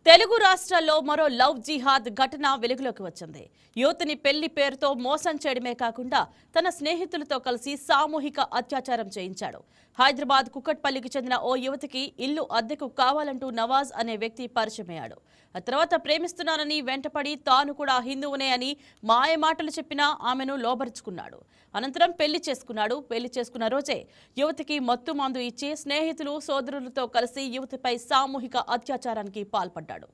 తెలుగు రాష్ట్రాల్లో మరో లవ్ జిహాద్ ఘటన వెలుగులోకి వచ్చింది. యువతిని పెళ్లి పేరుతో మోసం చేయడమే కాకుండా తన స్నేహితులతో కలిసి సామూహిక అత్యాచారం చేయించాడు. హైదరాబాద్ కుక్కట్పల్లికి చెందిన ఓ యువతికి ఇల్లు అద్దెకు కావాలంటూ నవాజ్ అనే వ్యక్తి పరిచయమయ్యాడు. ఆ తర్వాత ప్రేమిస్తున్నానని వెంటపడి తాను కూడా హిందువునే అని మాయమాటలు చెప్పినా ఆమెను లోబరుచుకున్నాడు. అనంతరం పెళ్లి చేసుకున్నాడు. పెళ్లి చేసుకున్న రోజే యువతికి మత్తు మందు ఇచ్చి స్నేహితులు సోదరులతో కలిసి యువతిపై సామూహిక అత్యాచారానికి పాల్పడ్డాడు.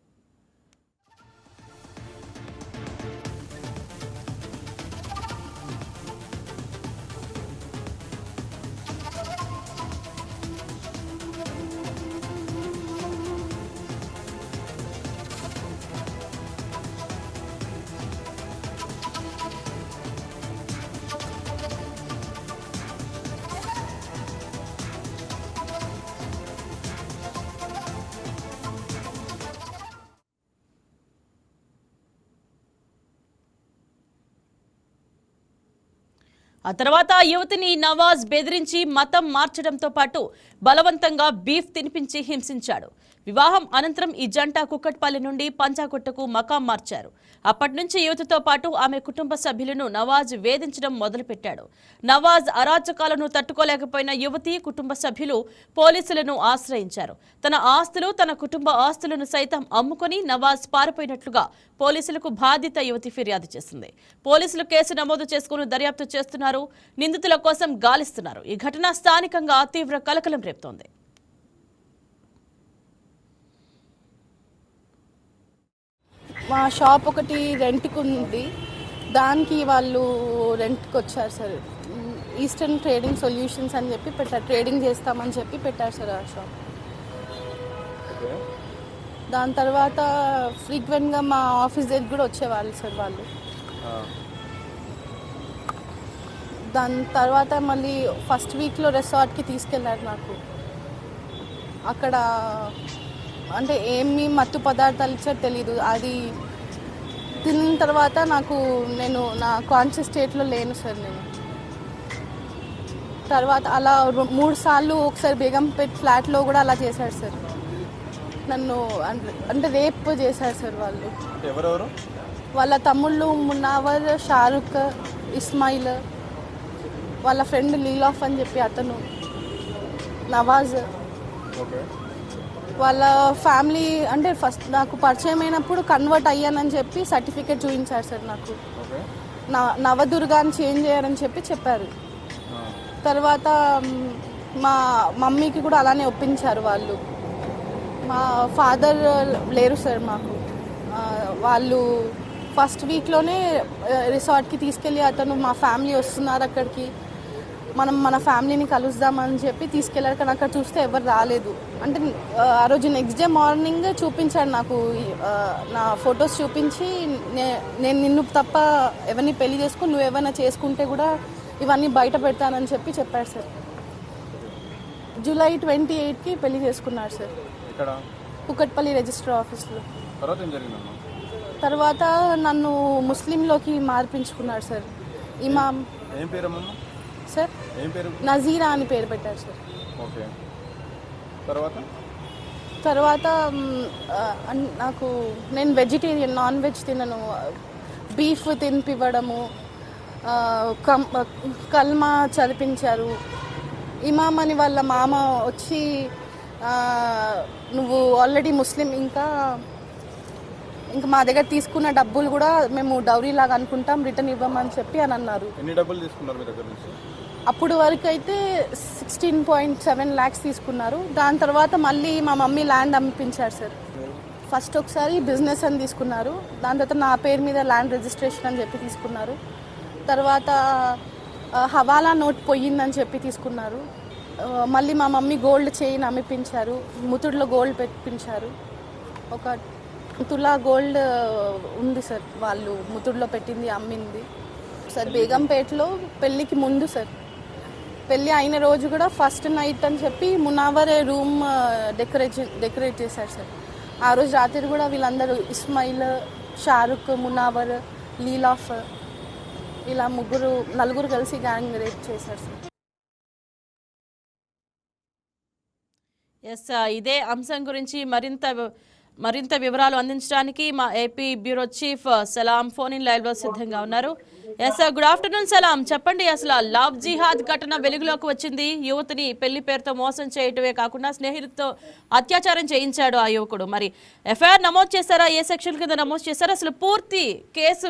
ఆ తర్వాత యువతిని నవాజ్ బెదిరించి మతం మార్చడంతో పాటు బలవంతంగా బీఫ్ తినిపించి హింసించాడు. వివాహం అనంతరం ఈ జంట కుక్కట్పల్లి నుండి పంచాగుట్టకు మకాం మార్చారు. అప్పటి నుంచి యువతితో పాటు ఆమె కుటుంబ సభ్యులను నవాజ్ వేధించడం మొదలుపెట్టాడు. నవాజ్ అరాచకాలను తట్టుకోలేకపోయిన యువతి కుటుంబ సభ్యులు పోలీసులను ఆశ్రయించారు. తన ఆస్తులు తన కుటుంబ ఆస్తులను సైతం అమ్ముకొని నవాజ్ పారిపోయినట్లుగా పోలీసులకు బాధిత యువతి ఫిర్యాదు చేసింది. పోలీసులు కేసు నమోదు చేసుకుని దర్యాప్తు చేస్తున్నారు. నిందితుల కోసం గాలిస్తున్నారు. ఈ ఘటన స్థానికంగా తీవ్ర కలకలం రేపుతోంది. మా షాప్ ఒకటి రెంట్కి ఉంది. దానికి వాళ్ళు రెంట్కి వచ్చారు సార్. ఈస్టర్న్ ట్రేడింగ్ సొల్యూషన్స్ అని చెప్పి పెట్టారు. ట్రేడింగ్ చేస్తామని చెప్పి పెట్టారు సార్ ఆ షాప్. దాని తర్వాత ఫ్రీక్వెంట్గా మా ఆఫీస్ దగ్గర కూడా వచ్చేవాళ్ళు సార్ వాళ్ళు. దాని తర్వాత మళ్ళీ ఫస్ట్ వీక్లో రిసార్ట్కి తీసుకెళ్ళారు నాకు. అక్కడ అంటే ఏమి మత్తు పదార్థాలు ఇచ్చారో తెలీదు. అది తిన్న తర్వాత నేను నా కాన్షియస్ స్టేట్లో లేను సార్. నేను తర్వాత అలా 3 సార్లు ఒకసారి బేగంపేట్ ఫ్లాట్లో కూడా అలా చేశారు సార్. నన్ను అంటే రేప్ చేశారు సార్ వాళ్ళు. ఎవరెవరు? వాళ్ళ తమ్ముళ్ళు మున్నావర్, షారుఖ్, ఇస్మాయిల్, వాళ్ళ ఫ్రెండ్ లీలాఫ్ అని చెప్పి అతను, నవాజ్. వాళ్ళ ఫ్యామిలీ అంటే ఫస్ట్ నాకు పరిచయం అయినప్పుడు కన్వర్ట్ అయ్యానని చెప్పి సర్టిఫికేట్ చూపించారు సార్ నాకు. నవదుర్గా అని చేంజ్ చేయాలని చెప్పారు. తర్వాత మా మమ్మీకి కూడా అలానే ఒప్పించారు వాళ్ళు. మా ఫాదర్ లేరు సార్ మాకు. వాళ్ళు ఫస్ట్ వీక్లోనే రిసార్ట్కి తీసుకెళ్ళి అతను మా ఫ్యామిలీ వస్తున్నారు అక్కడికి, మన ఫ్యామిలీని కలుద్దామని చెప్పి తీసుకెళ్ళారు. కానీ అక్కడ చూస్తే ఎవరు రాలేదు. అంటే ఆ రోజు నెక్స్ట్ డే మార్నింగ్ చూపించాడు నాకు. నా ఫొటోస్ చూపించి నేను నిన్ను తప్ప ఎవరిని పెళ్లి చేసుకుని నువ్వు ఏమైనా చేసుకుంటే కూడా ఇవన్నీ బయట పెడతానని చెప్పారు సార్. జూలై 28కి పెళ్లి చేసుకున్నారు సార్ కుక్కట్పల్లి రిజిస్టర్ ఆఫీస్లో. తర్వాత నన్ను ముస్లింలోకి మార్పించుకున్నారు సార్. ఇమాం సార్ నజీరా అని పేరు పెట్టారు సార్. తర్వాత నాకు నేను వెజిటేరియన్, నాన్ వెజ్ తినను. బీఫ్ తినిపివ్వడము, కల్మా చదివించారు. ఇమాం అని వాళ్ళ మామ వచ్చి నువ్వు ఆల్రెడీ ముస్లిం, ఇంకా మా దగ్గర తీసుకున్న డబ్బులు కూడా మేము డౌరీ లాగా అనుకుంటాం, రిటర్న్ ఇవ్వమని చెప్పి అని అన్నారు. ఎన్ని డబ్బులు తీసుకున్నారు మీ దగ్గర నుంచి? అప్పుడు వరకు అయితే 16.7 lakhs తీసుకున్నారు. దాని తర్వాత మళ్ళీ మా మమ్మీ ల్యాండ్ అమ్మిపించారు సార్. ఫస్ట్ ఒకసారి బిజినెస్ అని తీసుకున్నారు. దాని తర్వాత నా పేరు మీద ల్యాండ్ రిజిస్ట్రేషన్ అని చెప్పి తీసుకున్నారు. తర్వాత హవాలా నోట్ పోయిందని చెప్పి తీసుకున్నారు. మళ్ళీ మా మమ్మీ గోల్డ్ చైన్ అమ్మిపించారు. ముతుడులో గోల్డ్ పెట్టించారు. ఒక తులా గోల్డ్ ఉంది సార్, వాళ్ళు ముతుడులో పెట్టింది అమ్మింది సార్. బేగంపేటలో పెళ్ళికి ముందు సార్, పెళ్ళి అయిన రోజు కూడా ఫస్ట్ నైట్ అని చెప్పి మునావర్ రూమ్ డెకరేట్ చేశారు సార్. ఆ రోజు రాత్రి కూడా వీళ్ళందరూ ఇస్మాయిల్, షారుఖ్, మునావర్, లీలాఫ్ ఇలా నలుగురు కలిసి గ్యాంగ్ రేప్ చేశారు సార్. ఇదే అంశం గురించి మరింత మరింత వివరాలు అందించడానికి మా AP bureau chief Salam phone in live లో సిద్ధంగా ఉన్నారు. ఎస్ గుడ్ ఆఫ్టర్నూన్ సలాం, చెప్పండి అసలు లవ్ జిహాద్ ఘటన వెలుగులోకి వచ్చింది. యువతిని పెళ్లి పేరుతో మోసం చేయటమే కాకుండా స్నేహితులతో అత్యాచారం చేయించాడు ఆ యువకుడు. మరి ఎఫ్ఐఆర్ నమోదు చేశారా, ఏ సెక్షన్ కింద నమోదు చేశారా, అసలు పూర్తి కేసు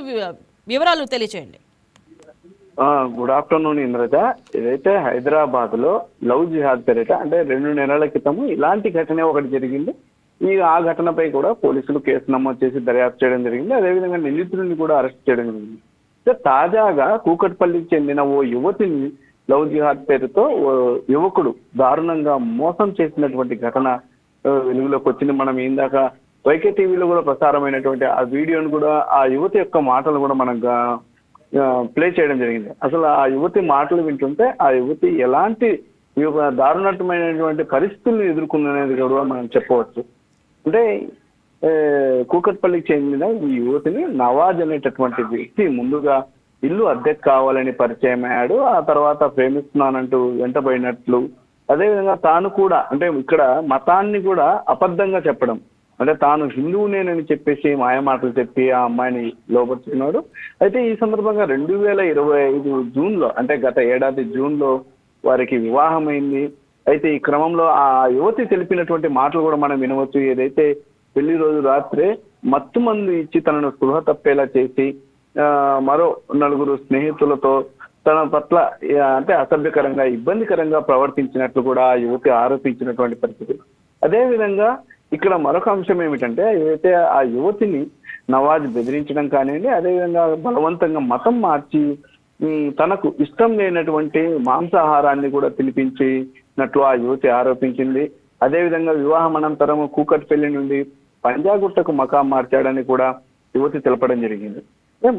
వివరాలు తెలియచేయండి. Good afternoon Indraja. ఏదైతే హైదరాబాద్ లో లవ్ జిహాద్ పేరిట అంటే 2 నెలల క్రితము ఇలాంటి ఘటన ఒకటి జరిగింది. ఆ ఘటనపై కూడా పోలీసులు కేసు నమోదు చేసి దర్యాప్తు చేయడం జరిగింది. అదేవిధంగా నిందితుడిని కూడా అరెస్ట్ చేయడం జరిగింది. తాజాగా కూకట్పల్లికి చెందిన ఓ యువతిని లవ్ జిహాద్ పేరుతో ఓ యువకుడు దారుణంగా మోసం చేసినటువంటి ఘటన వెలుగులోకి వచ్చింది. మనం ఇందాక వైకే టీవీలో కూడా ప్రసారమైనటువంటి ఆ వీడియోను కూడా, ఆ యువతి యొక్క మాటలు కూడా మనం ప్లే చేయడం జరిగింది. అసలు ఆ యువతి మాటలు వింటుంటే ఆ యువతి ఎలాంటి దారుణమైనటువంటి పరిస్థితులను ఎదుర్కొందనేది కూడా మనం చెప్పవచ్చు. అంటే కూకట్పల్లికి చెందిన ఈ యువతిని నవాజ్ అనేటటువంటి వ్యక్తి ముందుగా ఇల్లు అద్దెకు కావాలని పరిచయం అయ్యాడు. ఆ తర్వాత ప్రేమిస్తున్నానంటూ వెంటబడినట్లు, అదేవిధంగా తాను కూడా అంటే ఇక్కడ మతాన్ని కూడా అబద్ధంగా చెప్పడం, అంటే తాను హిందువునేనని చెప్పేసి మాయమాటలు చెప్పి ఆ అమ్మాయిని లోపరుచుకున్నాడు. అయితే ఈ సందర్భంగా 2025 జూన్లో అంటే గత ఏడాది జూన్లో వారికి వివాహమైంది. అయితే ఈ క్రమంలో ఆ యువతి తెలిపినటువంటి మాటలు కూడా మనం వినవచ్చు. ఏదైతే పెళ్లి రోజు రాత్రే మత్తు మందు ఇచ్చి తనను స్పృహ తప్పేలా చేసి మరో 4 స్నేహితులతో తన పట్ల అంటే అసభ్యకరంగా ఇబ్బందికరంగా ప్రవర్తించినట్లు కూడా ఆ యువతి ఆరోపించినటువంటి పరిస్థితి. అదేవిధంగా ఇక్కడ మరొక అంశం ఏమిటంటే, ఏదైతే ఆ యువతిని నవాజ్ బెదిరించడం కానివ్వండి, అదేవిధంగా బలవంతంగా మతం మార్చి తనకు ఇష్టం లేనటువంటి మాంసాహారాన్ని కూడా తినిపించినట్లు ఆ యువతి ఆరోపించింది. అదేవిధంగా వివాహం అనంతరం కూకట్పల్లి నుండి పంజాగుట్టకు మకాం మార్చాడని కూడా యువతి తెలపడం జరిగింది.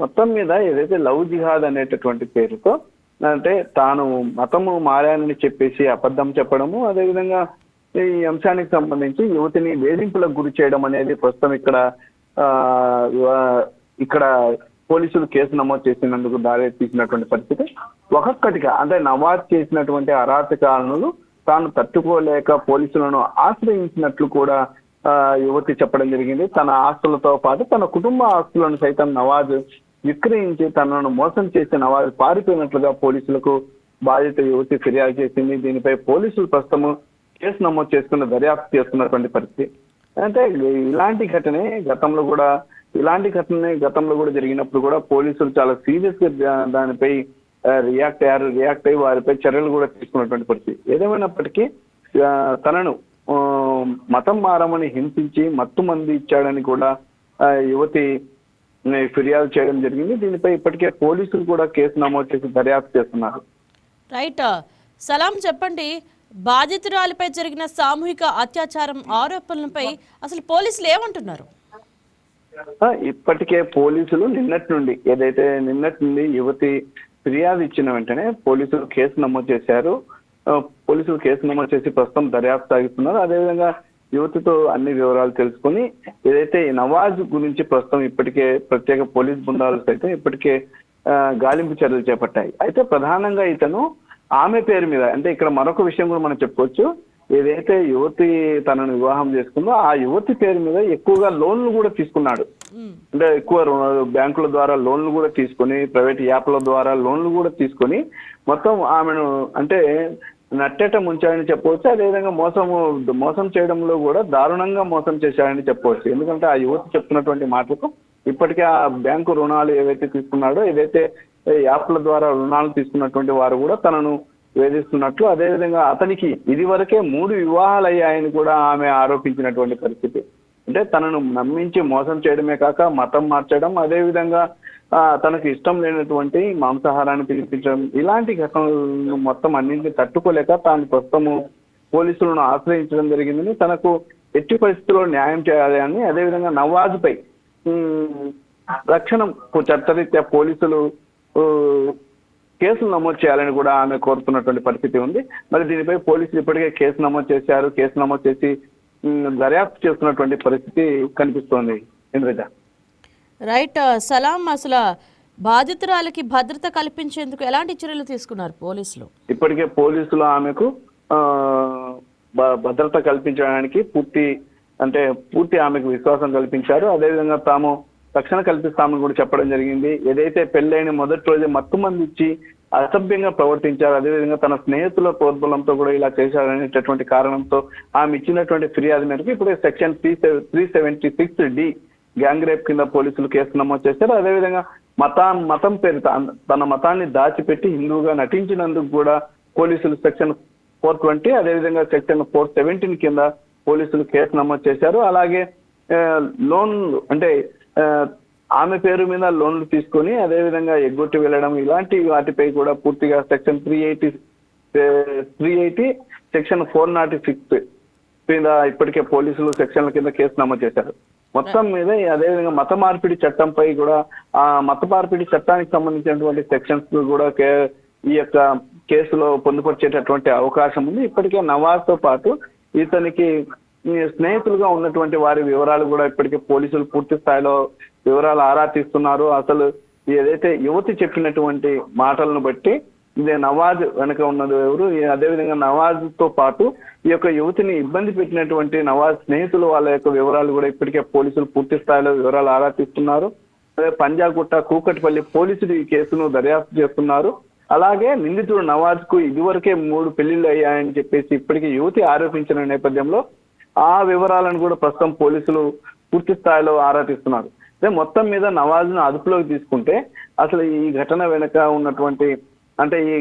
మొత్తం మీద ఏదైతే లవ్ జిహాద్ అనేటటువంటి పేరుతో అంటే తాను మతము మారానని చెప్పేసి అబద్ధం చెప్పడము, అదేవిధంగా ఈ అంశానికి సంబంధించి యువతిని వేధింపులకు గురి చేయడం అనేది ప్రస్తుతం ఇక్కడ పోలీసులు కేసు నమోదు చేసినందుకు దారి తీసినటువంటి పరిస్థితి. ఒక్కొక్కటిగా అంటే నవాజ్ చేసినటువంటి అరాచకాలను తాను తట్టుకోలేక పోలీసులను ఆశ్రయించినట్లు కూడా యువతి చెప్పడం జరిగింది. తన ఆస్తులతో పాటు తన కుటుంబ ఆస్తులను సైతం నవాజ్ విక్రయించి తనను మోసం చేసి నవాజ్ పారిపోయినట్లుగా పోలీసులకు బాధిత యువతి ఫిర్యాదు చేసింది. దీనిపై పోలీసులు ప్రస్తుతం కేసు నమోదు చేసుకుని దర్యాప్తు చేస్తున్నటువంటి పరిస్థితి. అంటే ఇలాంటి ఘటనే గతంలో కూడా జరిగినప్పుడు కూడా పోలీసులు చాలా సీరియస్ గా దానిపై రియాక్ట్ అయ్యి వారిపై చర్యలు కూడా తీసుకున్నటువంటి పరిస్థితి. ఏదేమైనప్పటికీ తనను మతం మారమని హింసించి మత్తు మంది ఇచ్చాడని కూడా యువతి ఫిర్యాదు చేయడం జరిగింది. దీనిపై ఇప్పటికే పోలీసులు కూడా కేసు నమోదు చేసి దర్యాప్తు చేస్తున్నారు. రైట్ సలాం, చెప్పండి, బాధితురాలిపై జరిగిన సామూహిక అత్యాచారం ఆరోపణలపై అసలు పోలీసులు ఏమంటున్నారు? ఇప్పటికే పోలీసులు నిన్నటి నుండి యువతి ఫిర్యాదు ఇచ్చిన వెంటనే పోలీసులు కేసు నమోదు చేశారు. ప్రస్తుతం దర్యాప్తు సాగిస్తున్నారు. అదేవిధంగా యువతితో అన్ని వివరాలు తెలుసుకుని ఏదైతే నవాజ్ గురించి ప్రస్తుతం ఇప్పటికే ప్రత్యేక పోలీస్ బృందాలు సైతం ఇప్పటికే గాలింపు చర్యలు చేపట్టాయి. అయితే ప్రధానంగా ఇతను ఆమె పేరు మీద అంటే ఇక్కడ మరొక విషయం కూడా మనం చెప్పుకోవచ్చు. ఏదైతే యువతి తనను వివాహం చేసుకుందో ఆ యువతి పేరు మీద ఎక్కువగా లోన్లు కూడా తీసుకున్నాడు. అంటే ఎక్కువ బ్యాంకుల ద్వారా లోన్లు కూడా తీసుకొని, ప్రైవేట్ యాప్ల ద్వారా లోన్లు కూడా తీసుకొని మొత్తం ఆమెను అంటే నట్టేట ముంచాడని చెప్పవచ్చు. అదేవిధంగా మోసం చేయడంలో కూడా దారుణంగా మోసం చేశాడని చెప్పవచ్చు. ఎందుకంటే ఆ యువతి చెప్తున్నటువంటి మాటలకు ఇప్పటికే ఆ బ్యాంకు రుణాలు ఏవైతే తీసుకున్నాడో, ఏదైతే యాప్ల ద్వారా రుణాలు తీసుకున్నటువంటి వారు కూడా తనను వేధిస్తున్నట్లు, అదేవిధంగా అతనికి ఇది వరకే 3 వివాహాలు అయ్యాయని కూడా ఆమె ఆరోపించినటువంటి పరిస్థితి. అంటే తనను నమ్మించి మోసం చేయడమే కాక మతం మార్చడం, అదేవిధంగా తనకు ఇష్టం లేనటువంటి మాంసాహారాన్ని పిలిపించడం, ఇలాంటి ఘటనలు మొత్తం అన్నింటినీ తట్టుకోలేక తాను ప్రస్తుతము పోలీసులను ఆశ్రయించడం జరిగిందని, తనకు ఎట్టి పరిస్థితుల్లో న్యాయం చేయాలి అని, అదేవిధంగా నవాజ్ పై రక్షణ చట్టరీత్యా పోలీసులు కేసులు నమోదు చేయాలని కూడా ఆమె కోరుతున్నటువంటి పరిస్థితి ఉంది. మరి దీనిపై పోలీసులు ఇప్పటికే కేసు నమోదు చేశారు. కేసు నమోదు చేసి దర్యాప్తు చేస్తున్నటువంటి పరిస్థితి కనిపిస్తోంది. ఇంద్రజ. రైట్ సలాం, అసలు బాధితురాలకి భద్రత కల్పించేందుకు ఎలాంటి చర్యలు తీసుకున్నారు పోలీసులు? ఇప్పటికే పోలీసులు ఆమెకు భద్రత కల్పించడానికి పూర్తి అంటే పూర్తి ఆమెకు విశ్వాసం కల్పించారు. అదేవిధంగా తాము రక్షణ కల్పిస్తామని కూడా చెప్పడం జరిగింది. ఏదైతే పెళ్ళైన మొదటి రోజే మత్తు మంది ఇచ్చి అసభ్యంగా ప్రవర్తించారు, అదేవిధంగా తన స్నేహితుల ప్రోద్బలంతో కూడా ఇలా చేశారనేటటువంటి కారణంతో ఆమె ఇచ్చినటువంటి ఫిర్యాదు మేరకు ఇప్పుడు సెక్షన్ 376D గ్యాంగ్ రేప్ కింద పోలీసులు కేసు నమోదు చేశారు. అదేవిధంగా మతం పేరుతో తన మతాన్ని దాచిపెట్టి హిందువుగా నటించినందుకు కూడా పోలీసులు సెక్షన్ 420 అదేవిధంగా సెక్షన్ 417 కింద పోలీసులు కేసు నమోదు చేశారు. అలాగే లోన్లు అంటే ఆమె పేరు మీద లోన్లు తీసుకొని అదేవిధంగా ఎగ్గొట్టి వెళ్ళడం ఇలాంటి వాటిపై కూడా పూర్తిగా సెక్షన్ 380 సెక్షన్ 406 మీద ఇప్పటికే పోలీసులు సెక్షన్ల కింద కేసు నమోదు చేశారు. మొత్తం మీద అదేవిధంగా మత మార్పిడి చట్టంపై కూడా ఆ మత మార్పిడి చట్టానికి సంబంధించినటువంటి సెక్షన్స్ కూడా ఈ యొక్క కేసులో పొందుపరిచేటటువంటి అవకాశం ఉంది. ఇప్పటికే నవాజ్ తో పాటు ఇతనికి స్నేహితులుగా ఉన్నటువంటి వారి వివరాలు కూడా ఇప్పటికే పోలీసులు పూర్తి స్థాయిలో వివరాలు ఆరా తీస్తున్నారు. అసలు ఏదైతే యువతి చెప్పినటువంటి మాటలను బట్టి ఇదే నవాజ్ వెనక ఉన్నది ఎవరు, అదేవిధంగా నవాజ్ తో పాటు ఈ యొక్క యువతిని ఇబ్బంది పెట్టినటువంటి నవాజ్ స్నేహితులు వాళ్ళ యొక్క వివరాలు కూడా ఇప్పటికే పోలీసులు పూర్తి స్థాయిలో వివరాలు ఆరా తీస్తున్నారు. అదే పంజాగుట్ట కూకట్పల్లి పోలీసులు ఈ కేసును దర్యాప్తు చేస్తున్నారు. అలాగే నిందితుడు నవాజ్ కు ఇదివరకే 3 పెళ్లిళ్ళు అయ్యాయని చెప్పేసి ఇప్పటికీ యువతి ఆరోపించిన నేపథ్యంలో ఆ వివరాలను కూడా ప్రస్తుతం పోలీసులు పూర్తి స్థాయిలో ఆరా తీస్తున్నారు. అదే మొత్తం మీద నవాజ్ ను అదుపులోకి తీసుకుంటే అసలు ఈ ఘటన వెనుక ఉన్నటువంటి అంటే ఈ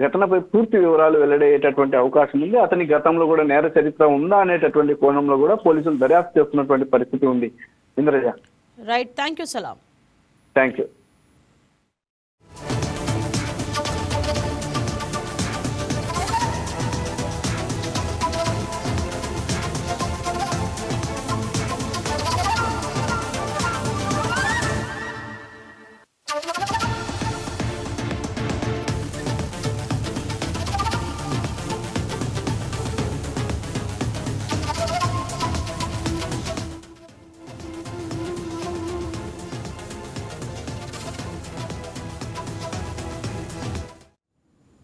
ఘటనపై పూర్తి వివరాలు వెల్లడయ్యేటటువంటి అవకాశం ఉంది. అతని గతంలో కూడా నేర చరిత్ర ఉందా అనేటటువంటి కోణంలో కూడా పోలీసులు దర్యాప్తు చేస్తున్నటువంటి పరిస్థితి ఉంది. Indraja. Right, thank you Salam. Thank you.